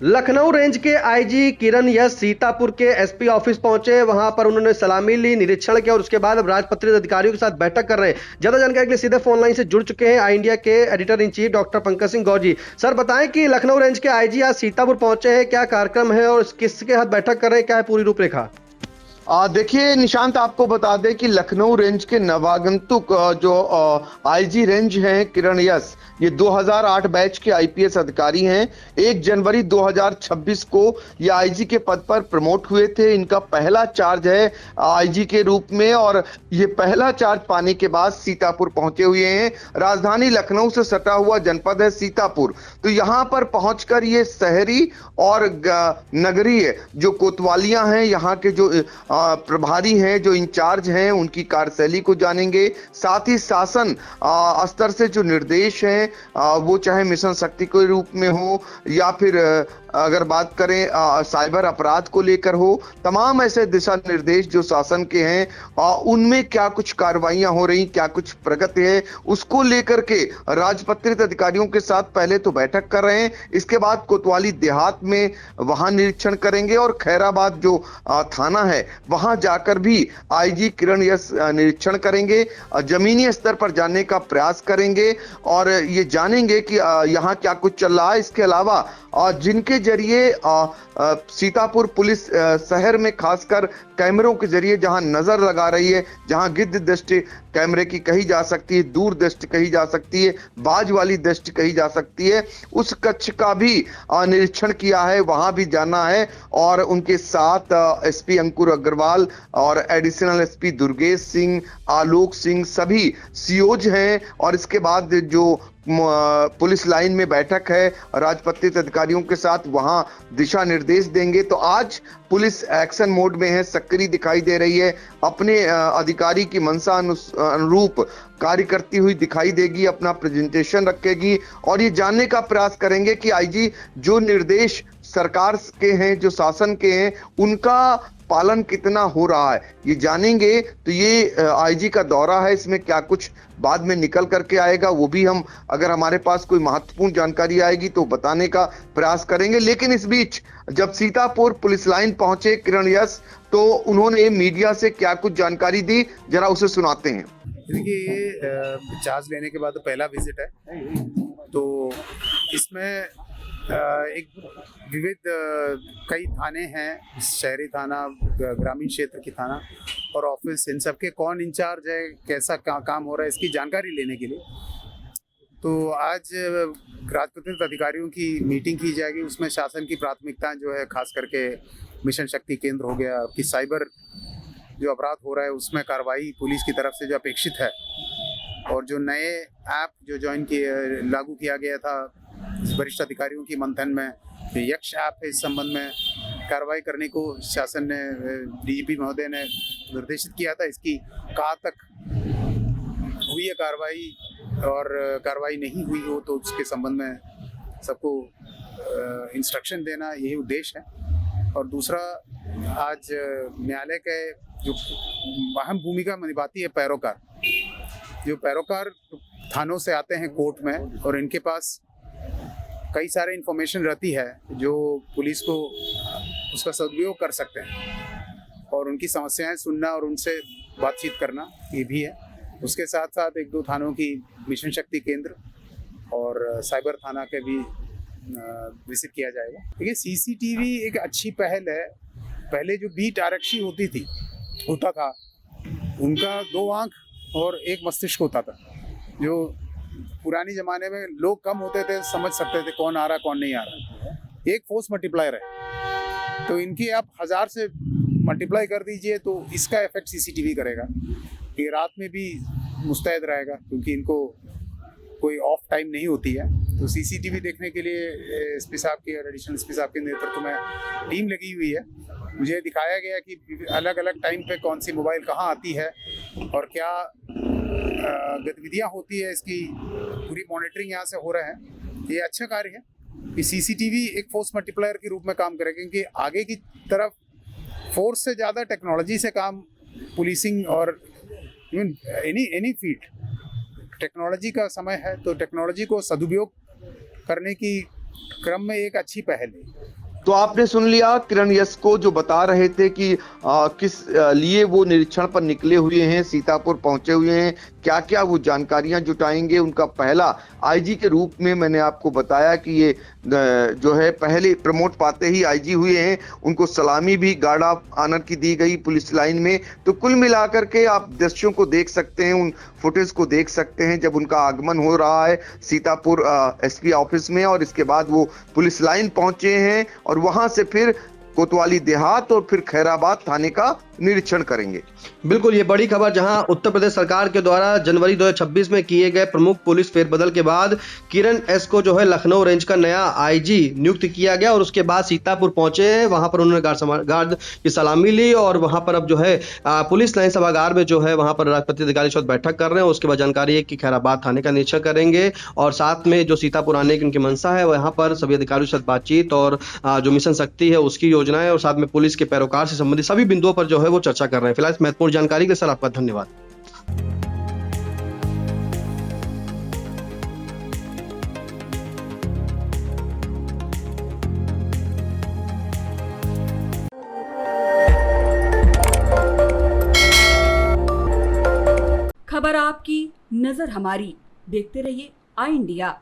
Lucknow range के IG किरण यश सीतापुर के SP office पहुंचे। वहां पर उन्होंने सलामी ली, निरीक्षण किया और उसके बाद अब राजपत्रित अधिकारियों के साथ बैठक कर रहे हैं। ज्यादा जानकारी के लिए सीधे फोन लाइन से जुड़ चुके हैं आई इंडिया के editor in chief doctor Pankaj Singh Gaur ji. Sir बताएं कि लखनऊ रेंज के आईजी आज सीतापुर पहुंचे हैं, क्या कार्यक्रम है और किसके साथ बैठक कर रहे हैं, क्या है पूरी रूपरेखा? देखिए निशांत, आपको बता दें कि लखनऊ रेंज के नवागंतुक जो आईजी रेंज हैं किरण यश, ये 2008 बैच के आईपीएस अधिकारी हैं। 1 जनवरी 2026 को ये आईजी के पद पर प्रमोट हुए थे। इनका पहला चार्ज है आईजी के रूप में और ये पहला चार्ज पाने के बाद सीतापुर पहुंचे हुए हैं। राजधानी लखनऊ से सटा हुआ जनपद है सीतापुर, तो यहाँ पर पहुंचकर ये शहरी और नगरीय जो कोतवालियां हैं, यहाँ के जो प्रभारी हैं, जो इंचार्ज हैं, उनकी कार्यशैली को जानेंगे। साथ ही शासन स्तर से जो निर्देश हैं, वो चाहे मिशन शक्ति के रूप में हो या फिर अगर बात करें साइबर अपराध को लेकर हो, तमाम ऐसे दिशा निर्देश जो शासन के हैं, उनमें क्या कुछ कार्रवाइयां हो रही, क्या कुछ प्रगति है, उसको लेकर के राजपत्रित अधिकारियों के साथ पहले तो बैठक कर रहे हैं। इसके बाद कोतवाली देहात में वहां निरीक्षण करेंगे और खैराबाद जो थाना है वहां जाकर भी आईजी किरण यश निरीक्षण करेंगे, जमीनी स्तर पर जानने का प्रयास करेंगे और ये जानेंगे कि यहाँ क्या कुछ चल रहा है। इसके अलावा जिनके जरिए सीतापुर पुलिस शहर में खासकर कैमरों के जरिए जहां नजर लगा रही है, जहां गिद्ध दृष्टि कैमरे की कही जा सकती है, दूर दृष्टि कही जा सकती है, बाज वाली दृष्टि कही जा सकती है, उस कक्ष का भी निरीक्षण किया है, वहां भी जाना है। और उनके साथ एसपी अंकुर अग्रवाल और एडिशनल एसपी दुर्गेश सिंह, आलोक सिंह सभी सीओज हैं। और इसके बाद जो पुलिस लाइन में बैठक है राजपत्रित अधिकारियों के साथ, वहां दिशा निर्देश देंगे। तो आज पुलिस एक्शन मोड में है, सक्रिय दिखाई दे रही है, अपने अधिकारी की मंशा अनुरूप कार्य करती हुई दिखाई देगी, अपना प्रेजेंटेशन रखेगी और ये जानने का प्रयास करेंगे कि आईजी जो निर्देश सरकार के हैं, जो शासन के हैं, उनका पालन कितना हो रहा है, ये जानेंगे। तो ये आईजी का दौरा है, इसमें क्या कुछ बाद में निकल करके आएगा वो भी हम, अगर हमारे पास कोई महत्वपूर्ण जानकारी आएगी तो बताने का प्रयास करेंगे। लेकिन इस बीच जब सीतापुर पुलिस लाइन पहुंचे किरण यश, तो उन्होंने मीडिया से क्या कुछ जानकारी दी, जरा उसे सुनाते हैं। देखिए, ये चार्ज लेने के बाद पहला विजिट है, तो इसमें एक विविध कई थाने हैं, शहरी थाना, ग्रामीण क्षेत्र की थाना और ऑफिस, इन सब के कौन इंचार्ज है, कैसा काम हो रहा है, इसकी जानकारी लेने के लिए तो आज राजपत्रित अधिकारियों की मीटिंग की जाएगी। उसमें शासन की प्राथमिकताएं जो है, खास करके मिशन शक्ति केंद्र हो गया कि साइबर जो अपराध हो रहा है उसमें कार्रवाई पुलिस की तरफ से जो अपेक्षित है, और जो नए ऐप जो लागू किया गया था वरिष्ठ अधिकारियों की मंथन में, यक्ष ऐप है, इस संबंध में कार्रवाई करने को शासन ने, डीजीपी महोदय ने निर्देशित किया था। इसकी कहाँ तक हुई है कार्रवाई और कार्रवाई नहीं हुई हो तो उसके संबंध में सबको इंस्ट्रक्शन देना, यही उद्देश्य है। और दूसरा, आज न्यायालय के जो अहम भूमिका निभाती है पैरोकार, जो पैरोकार थानों से आते हैं कोर्ट में और इनके पास कई सारे इन्फॉर्मेशन रहती है जो पुलिस को उसका सदुपयोग कर सकते हैं, और उनकी समस्याएं सुनना और उनसे बातचीत करना ये भी है। उसके साथ साथ 1-2 थानों की मिशन शक्ति केंद्र और साइबर थाना के भी विजिट किया जाएगा। देखिए, सीसीटीवी एक अच्छी पहल है। पहले जो बीट आरक्षी होता था, उनका 2 आंख और 1 मस्तिष्क होता था। जो पुरानी जमाने में लोग कम होते थे, समझ सकते थे कौन आ रहा कौन नहीं आ रहा। एक फोर्स मल्टीप्लायर है, तो इनकी आप 1000 से मल्टीप्लाई कर दीजिए तो इसका इफेक्ट सीसीटीवी करेगा। ये रात में भी मुस्तैद रहेगा क्योंकि इनको कोई ऑफ टाइम नहीं होती है। तो सीसीटीवी देखने के लिए एसपी साहब की और एडिशनल एसपी साहब के नेतृत्व में टीम लगी हुई है। मुझे दिखाया गया कि अलग अलग टाइम पे कौन सी मोबाइल कहाँ आती है और क्या गतिविधियाँ होती है, इसकी पूरी मॉनिटरिंग यहाँ से हो रहा है। ये अच्छा कार्य है कि सीसीटीवी एक फोर्स मल्टीप्लायर के रूप में काम करेगा, क्योंकि आगे की तरफ फोर्स से ज़्यादा टेक्नोलॉजी से काम, पुलिसिंग और इवन एनी फील्ड, टेक्नोलॉजी का समय है, तो टेक्नोलॉजी को सदुपयोग करने की क्रम में एक अच्छी पहल है। तो आपने सुन लिया किरण यश को, जो बता रहे थे कि किस लिए वो निरीक्षण पर निकले हुए हैं, सीतापुर पहुंचे हुए हैं, क्या क्या वो जानकारियां जुटाएंगे। उनका पहला आईजी के रूप में मैंने आपको बताया कि ये जो है पहले प्रमोट पाते ही आईजी हुए हैं। उनको सलामी भी गार्ड ऑफ ऑनर की दी गई पुलिस लाइन में। तो कुल मिलाकर के आप दृश्यों को देख सकते हैं, उन फुटेज को देख सकते हैं जब उनका आगमन हो रहा है सीतापुर एसपी ऑफिस में, और इसके बाद वो पुलिस लाइन पहुंचे हैं और वहां से फिर कोतवाली देहात और फिर खैराबाद थाने का निरीक्षण करेंगे। बिल्कुल, ये बड़ी खबर, जहां उत्तर प्रदेश सरकार के द्वारा जनवरी 2026 में किए गए प्रमुख पुलिस फेरबदल के बाद किरण एस को जो है लखनऊ रेंज का नया आईजी नियुक्त किया गया और उसके बाद सीतापुर पहुंचे हैं। वहां पर उन्होंने गार्ड की सलामी ली और वहां पर अब जो है पुलिस लाइन सभागार में जो है वहां पर राजपत्रित अधिकारी के साथ बैठक कर रहे हैं। उसके बाद जानकारी है कि खैराबाद थाने का निरीक्षण करेंगे और साथ में जो सीतापुर आने की उनकी मंशा है, वहां पर सभी अधिकारियों के साथ बातचीत और जो मिशन शक्ति है उसकी योजनाएं और साथ में पुलिस के पैरोकार से संबंधित सभी बिंदुओं पर जो है वो चर्चा कर रहे हैं। फिलहाल इस महत्वपूर्ण जानकारी के लिए सर आपका धन्यवाद। खबर आपकी, नजर हमारी। देखते रहिए आई इंडिया।